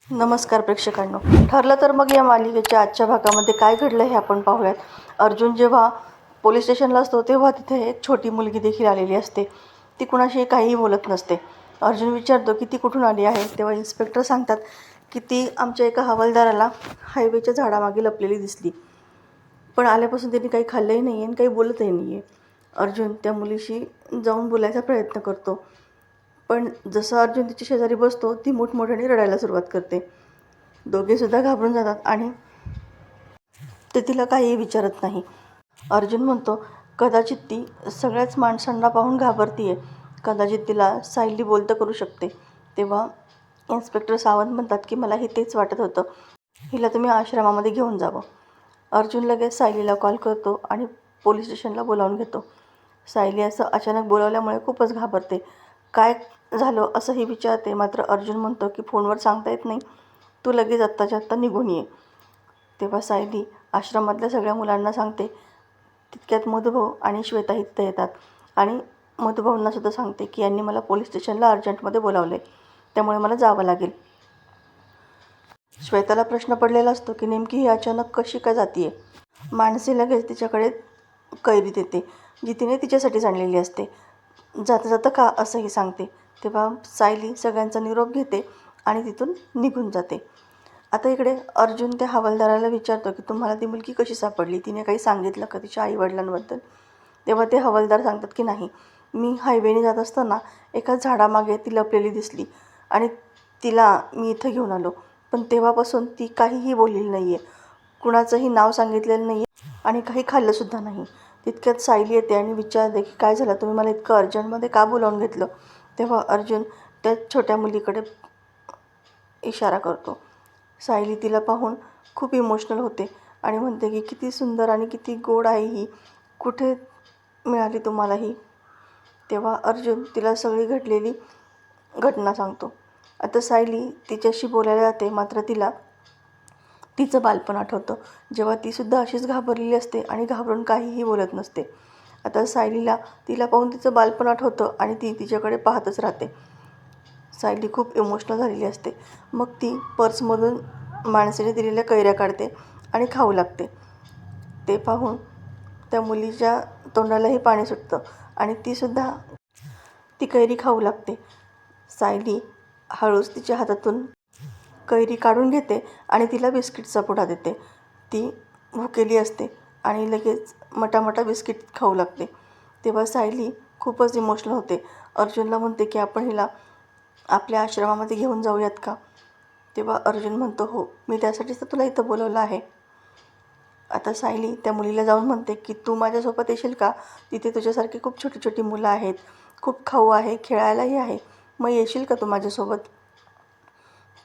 नमस्कार प्रेक्षकांनो. ठरलं तर मग या मालिकेच्या आजच्या भागामध्ये काय घडलं हे आपण पाहूयात. अर्जुन जेव्हा पोलीस स्टेशनला असतो तेव्हा तिथे एक छोटी मुलगी देखील आलेली असते. ती कुणाशी काहीही बोलत नसते. अर्जुन विचारतो की ती कुठून आली आहे. तेव्हा इन्स्पेक्टर सांगतात की ती आमच्या एका हवालदाराला हायवेच्या झाडामागे लपलेली दिसली, पण आल्यापासून त्यांनी काही खाल्लंही नाही आहे आणि काही बोलतही नाही आहे. अर्जुन त्या मुलीशी जाऊन बोलायचा प्रयत्न करतो, पण जसं अर्जुन तिच्या शेजारी बसतो ती मोठमोठ्याने रडायला सुरुवात करते. दोघेसुद्धा घाबरून जातात आणि ते तिला काहीही विचारत नाही. अर्जुन म्हणतो कदाचित ती सगळ्याच माणसांना पाहून घाबरतीये, कदाचित तिला सायली बोलतं करू शकते. तेव्हा इन्स्पेक्टर सावंत म्हणतात की मलाही तेच वाटत होतं, हिला तुम्ही आश्रमामध्ये घेऊन जावं. अर्जुन लगेच सायलीला कॉल करतो आणि पोलीस स्टेशनला बोलावून घेतो. सायली असं अचानक बोलावल्यामुळे खूपच घाबरते. काय झालं असंही विचारते, मात्र अर्जुन म्हणतो की फोनवर सांगता येत नाही, तू लगेच आत्ताच्या आत्ता निघून ये. तेव्हा सायली आश्रमातल्या सगळ्या मुलांना सांगते. तितक्यात मधुभाऊ आणि श्वेता तिथे येतात आणि मधुभाऊंनासुद्धा सांगते की यांनी मला पोलीस स्टेशनला अर्जंटमध्ये बोलावले, त्यामुळे मला जावं लागेल. श्वेताला प्रश्न पडलेला असतो की नेमकी ही अचानक कशी काय जातीये. मानसी लगेच तिच्याकडे कैरी देते, जी तिने तिच्यासाठीच आणलेली असते. जाता जाता का असंही सांगते. तेव्हा सायली सगळ्यांचा निरोप घेते आणि तिथून निघून जाते. आता इकडे अर्जुन त्या हवालदाराला विचारतो की तुम्हाला ती मुलगी कशी सापडली, तिने काही सांगितलं का तिच्या आईवडिलांबद्दल. तेव्हा ते हवालदार सांगतात की नाही, मी हायवेने जात असताना एका झाडामागे ती लपलेली दिसली आणि तिला मी इथं घेऊन आलो, पण तेव्हापासून ती काहीही बोललेली नाही आहे, कुणाचंही नाव सांगितलेलं नाही आहे आणि काही खाल्लंसुद्धा नाही. तितक्यात सायली येते आणि विचारते की काय झालं, तुम्ही मला इतकं अर्जंटमध्ये का बोलावून घेतलं. तेव्हा अर्जुन त्या छोट्या मुलीकडे इशारा करतो. सायली तिला पाहून खूप इमोशनल होते आणि म्हणते की किती सुंदर आणि किती गोड आहे ही, कुठे मिळाली तुम्हाला ही. तेव्हा अर्जुन तिला सगळी घडलेली घटना सांगतो. आता सायली तिच्याशी बोलायला जाते, मात्र तिला तिचं बालपण आठवतं, जेव्हा तीसुद्धा अशीच घाबरलेली असते आणि घाबरून काहीही बोलत नसते. आता सायलीला तिला पाहून तिचं बालपण आठवतं आणि ती तिच्याकडे पाहतच राहते. सायली खूप इमोशनल झालेली असते. मग ती पर्समधून माणसाने दिलेल्या कैऱ्या काढते आणि खाऊ लागते. ते पाहून त्या मुलीच्या तोंडालाही पाणी सुटतं आणि तीसुद्धा ती कैरी खाऊ लागते. सायली हळूच तिच्या हातातून कैरी काढून घेते आणि तिला बिस्किटचा पुडा देते. ती भुकेली असते आणि लगेच मटामटा बिस्किट खाऊ लागते. तेव्हा सायली खूपच इमोशनल होते. अर्जुनला म्हणते की आपण हिला आपल्या आश्रमामध्ये घेऊन जाऊयात का. तेव्हा अर्जुन म्हणतो हो, मी त्यासाठीच तर तुला इथं बोलवलं आहे. आता सायली त्या मुलीला जाऊन म्हणते की तू माझ्यासोबत येशील का, तिथे तुझ्यासारखी खूप छोटी छोटी मुलं आहेत, खूप खाऊ आहे, खेळायलाही आहे, मग येशील का तू माझ्यासोबत.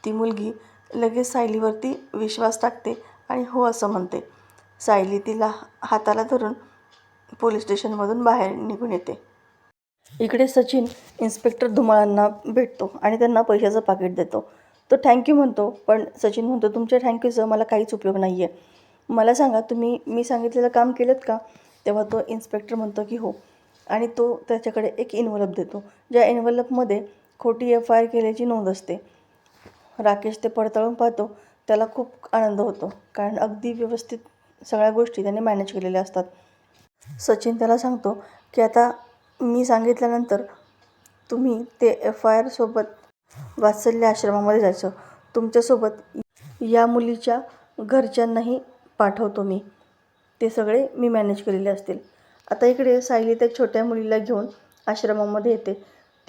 ती मुलगी लगेच सायलीवरती विश्वास टाकते आणि हो असं म्हणते. सायली तिला हाताला धरून पोलीस स्टेशनमधून बाहेर निघून येते. इकडे सचिन इन्स्पेक्टर धुमाळांना भेटतो आणि त्यांना पैशाचं पाकिट देतो. तो थँक्यू म्हणतो, पण सचिन म्हणतो तुमच्या थँक्यूचं मला काहीच उपयोग नाही आहे. मला सांगा तुम्ही मी सांगितलेलं काम केलं का. तेव्हा तो इन्स्पेक्टर म्हणतो की हो, आणि तो त्याच्याकडे एक इन्व्हलप देतो, ज्या इन्व्हलपमध्ये खोटी FIR केल्याची नोंद असते. राकेश ते पडताळून पाहतो, त्याला खूप आनंद होतो, कारण अगदी व्यवस्थित सगळ्या गोष्टी त्याने मॅनेज केलेल्या असतात. सचिन त्याला सांगतो की आता मी सांगितल्यानंतर तुम्ही ते FIR सोबत वात्सल्य आश्रमामध्ये जायचं. तुमच्यासोबत या मुलीच्या घरच्यांनाही पाठवतो मी, ते सगळे मी मॅनेज केलेले असतील. आता इकडे सायली त्या छोट्या मुलीला घेऊन आश्रमामध्ये येते.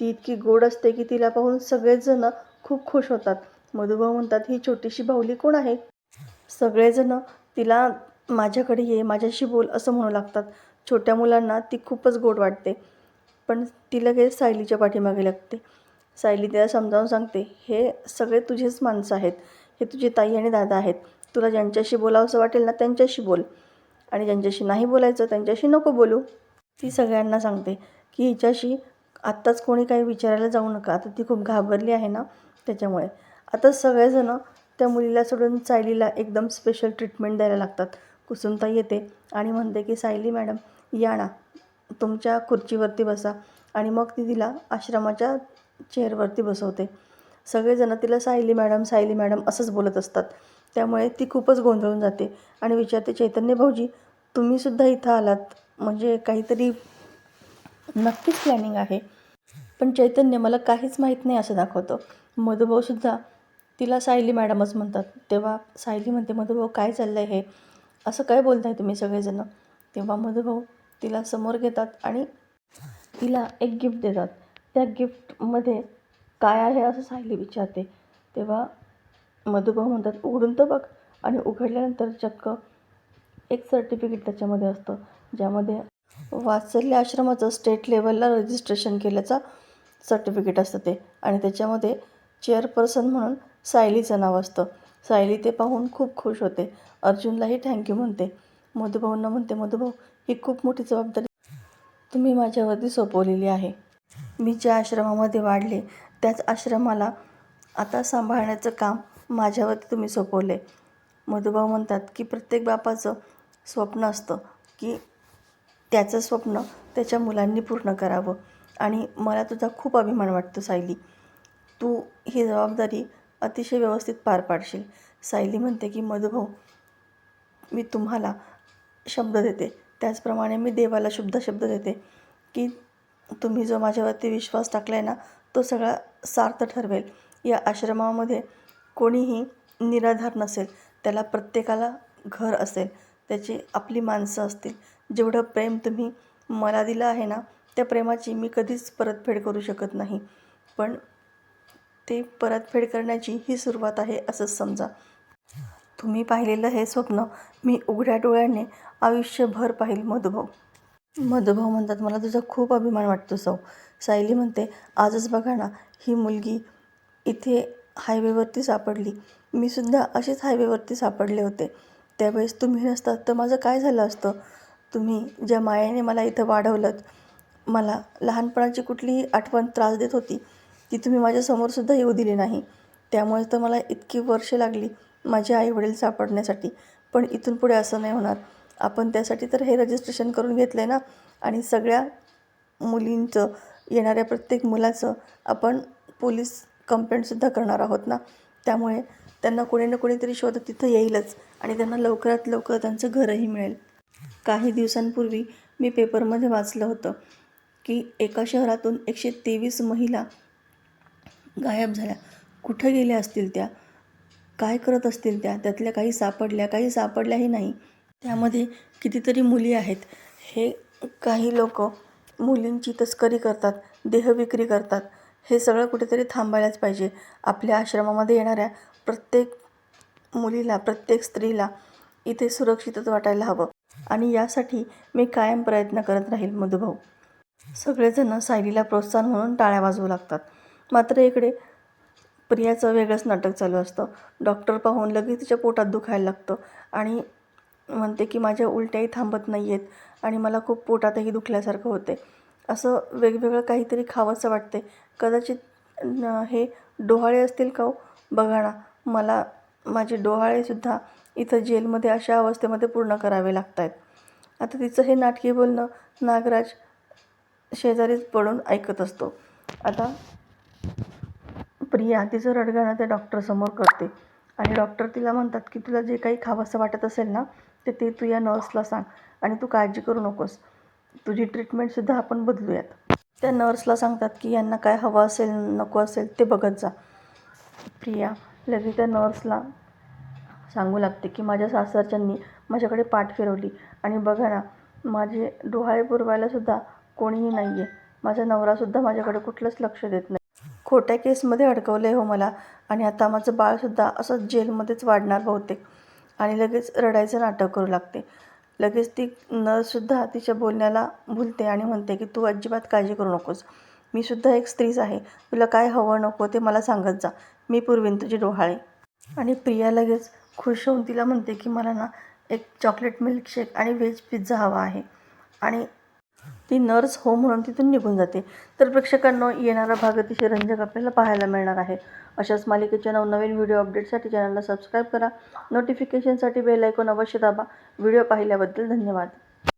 ती इतकी गोड असते की तिला पाहून सगळेजण खूप खुश होतात. मधुभाऊ म्हणतात ही छोटीशी बाहुली कोण आहे. सगळेजण तिला माझ्याकडे ये, माझ्याशी बोल असं म्हणू लागतात. छोट्या मुलांना ती खूपच गोड वाटते, पण ती लगेच सायलीच्या पाठीमागे लागते. सायली तिला समजावून सांगते, हे सगळे तुझेच माणसं आहेत, हे तुझी ताई आणि दादा आहेत. तुला ज्यांच्याशी बोलावंसं वाटेल ना त्यांच्याशी बोल, आणि ज्यांच्याशी नाही बोलायचं त्यांच्याशी नको बोलू. ती सगळ्यांना सांगते की हिच्याशी आत्ताच कोणी काही विचारायला जाऊ नका, आता ती खूप घाबरली आहे ना त्याच्यामुळे. आता सगळेजणं त्या मुलीला सोडून सायलीला एकदम स्पेशल ट्रीटमेंट द्यायला लागतात. कुसुमताई येते आणि म्हणते की सायली मॅडम या ना, तुमच्या खुर्चीवरती बसा, आणि मग ती तिला आश्रमाच्या चेअरवरती बसवते सगळेजण तिला सायली मॅडम असंच बोलत असतात. त्यामुळे ती खूपच गोंधळून जाते आणि विचारते, चैतन्य भाऊजी तुम्हीसुद्धा इथं आलात, म्हणजे काहीतरी नक्कीच प्लॅनिंग आहे. पण चैतन्य मला काहीच माहीत नाही असं दाखवतं. मधुभाऊसुद्धा तिला सायली मॅडमच म्हणतात. तेव्हा सायली म्हणते, मधुभाऊ काय चाललं आहे हे, असं काय बोलताय तुम्ही सगळेजणं. तेव्हा मधुभाऊ तिला समोर घेतात आणि तिला एक गिफ्ट देतात. त्या गिफ्टमध्ये काय आहे असं सायली विचारते. तेव्हा मधुभाऊ म्हणतात, उघडून तर बघ. आणि उघडल्यानंतर चक्क एक सर्टिफिकेट त्याच्यामध्ये असतं, ज्यामध्ये वात्सल्य आश्रमाचं स्टेट लेवलला रजिस्ट्रेशन केल्याचं सर्टिफिकेट असतं ते. आणि त्याच्यामध्ये चेअरपर्सन म्हणून सायलीचं नाव असतं. सायली ते पाहून खूप खुश होते. अर्जुनलाही थँक्यू म्हणते. मधुभाऊंना म्हणते, मधुभाऊ ही खूप मोठी जबाबदारी तुम्ही माझ्यावरती सोपवलेली आहे. मी ज्या आश्रमामध्ये वाढले त्याच आश्रमाला आता सांभाळण्याचं काम माझ्यावरती तुम्ही सोपवले. मधुभाऊ म्हणतात की प्रत्येक बापाचं स्वप्न असतं की त्याचं स्वप्न त्याच्या मुलांनी पूर्ण करावं. आणि मला तुझा खूप अभिमान वाटतो सायली. तू ही जबाबदारी अतिशय व्यवस्थित पार पाडशील. सायली म्हणते की मधुभाऊ मी तुम्हाला शब्द देते, त्याचप्रमाणे मी देवाला शुद्ध शब्द देते की तुम्ही जो माझ्यावरती विश्वास टाकला आहे ना, तो सगळा सार्थ ठरवेल. या आश्रमामध्ये कोणीही निराधार नसेल, त्याला प्रत्येकाला घर असेल, त्याची आपली माणसं असतील. जेवढं प्रेम तुम्ही मला दिलं आहे ना, त्या प्रेमाची मी कधीच परतफेड करू शकत नाही. पण ते परतफेड करण्याची ही सुरुवात आहे असंच समजा. तुम्ही पाहिलेलं हे स्वप्न मी उघड्या डोळ्याने आयुष्यभर पाहिल मधुभाऊ. मधुभाऊ म्हणतात, मला तुझा खूप अभिमान वाटतो सौ. सायली म्हणते, आजच बघा ना, ही मुलगी इथे हायवेवरती सापडली. मी सुद्धा अशीच हायवेवरती सापडले होते. त्यावेळेस तुम्ही नसतात तर माझं काय झालं असतं. तुम्ही ज्या मायेने मला इथं वाढवलं, मला लहानपणाची कुठलीही आठवण त्रास देत होती ती तुम्ही माझ्यासमोरसुद्धा येऊ दिली नाही. त्यामुळे तर मला इतकी वर्ष लागली माझे आईवडील सापडण्यासाठी. पण इथून पुढे असं नाही होणार. आपण त्यासाठी तर हे रजिस्ट्रेशन करून घेतलं आहे ना, आणि सगळ्या मुलींचं, येणाऱ्या प्रत्येक मुलाचं आपण पोलीस कंप्लेंटसुद्धा करणार आहोत ना. त्यामुळे त्यांना कोणी ना कोणीतरी शोधत तिथं येईलच आणि त्यांना लवकरात लवकर त्यांचं घरही मिळेल. काही दिवसांपूर्वी मी पेपरमध्ये वाचलं होतं की एका शहरातून 123 महिला गायब झाल्या. कुठं गेल्या असतील त्या, काय करत असतील त्या, त्यातल्या काही सापडल्या, काही सापडल्याही नाही. त्यामध्ये कितीतरी मुली आहेत. हे काही लोक मुलींची तस्करी करतात, देहविक्री करतात. हे सगळं कुठेतरी थांबायलाच पाहिजे. आपल्या आश्रमामध्ये येणाऱ्या प्रत्येक मुलीला, प्रत्येक स्त्रीला इथे सुरक्षितच वाटायला हवं. आणि यासाठी मी कायम प्रयत्न करत राहील मधुभाऊ. सगळेजण सायलीला प्रोत्साहन म्हणून टाळ्या वाजवू लागतात. मात्र इकडे प्रियाचं वेगळंच नाटक चालू असतं. डॉक्टर पाहून लगेच तिच्या पोटात दुखायला लागतं आणि म्हणते की माझ्या उलट्याही थांबत नाही आहेत आणि मला खूप पोटातही दुखल्यासारखं होते. असं वेगवेगळं काहीतरी खावंसं वाटते. कदाचित हे डोहाळे असतील का हो. बघा ना, मला माझे डोहाळेसुद्धा इथं जेलमध्ये अशा अवस्थेमध्ये पूर्ण करावे लागत आहेत. आता तिचं हे नाटकी बोलणं नागराज शेजारीच पडून ऐकत असतो. आता प्रिया तिचं रडगाणं त्या डॉक्टरसमोर करते आणि डॉक्टर तिला म्हणतात की तुला जे काही खावंसं वाटत असेल ना, ते तू या नर्सला सांग आणि तू काळजी करू नकोस. तुझी ट्रीटमेंटसुद्धा आपण बदलूयात. त्या नर्सला सांगतात की यांना काय हवं असेल, नको असेल ते बघत जा. प्रिया लगेच त्या नर्सला सांगू लागते की माझ्या सासरच्यांनी माझ्याकडे पाठ फिरवली आणि बघा ना, माझे डोहाळे पुरवायलासुद्धा कोणीही नाही आहे. माझा नवरासुद्धा माझ्याकडे कुठलंच लक्ष देत नाही. खोट्या केसमध्ये अडकवलं आहे हो मला, आणि आता माझं बाळसुद्धा असं जेलमध्येच वाढणार बहुतेक. आणि लगेच रडायचं नाटक करू लागते. लगेच ती नर्ससुद्धा तिच्या बोलण्याला भुलते आणि म्हणते की तू अजिबात काळजी करू नकोस. मी सुद्धा एक स्त्रीच आहे. तुला काय हवं नको ते मला सांगत जा. मी पुरवीन तुझे डोहाळे. आणि प्रिया लगेच खुश होऊन तिला म्हणते की मला ना एक चॉकलेट मिल्कशेक आणि व्हेज पिझ्झा हवा आहे. आणि ती नर्स हो म्हणून तिथून निघून जाते. तर प्रेक्षकांनो, येणारा भाग अतिशय रंजक आपल्याला पाहायला मिळणार आहे. अशाच मालिकेच्या नवनवीन व्हिडिओ अपडेटसाठी चॅनलला सबस्क्राईब करा. नोटिफिकेशनसाठी बेल आयकॉन अवश्य दाबा. व्हिडिओ पाहिल्याबद्दल धन्यवाद.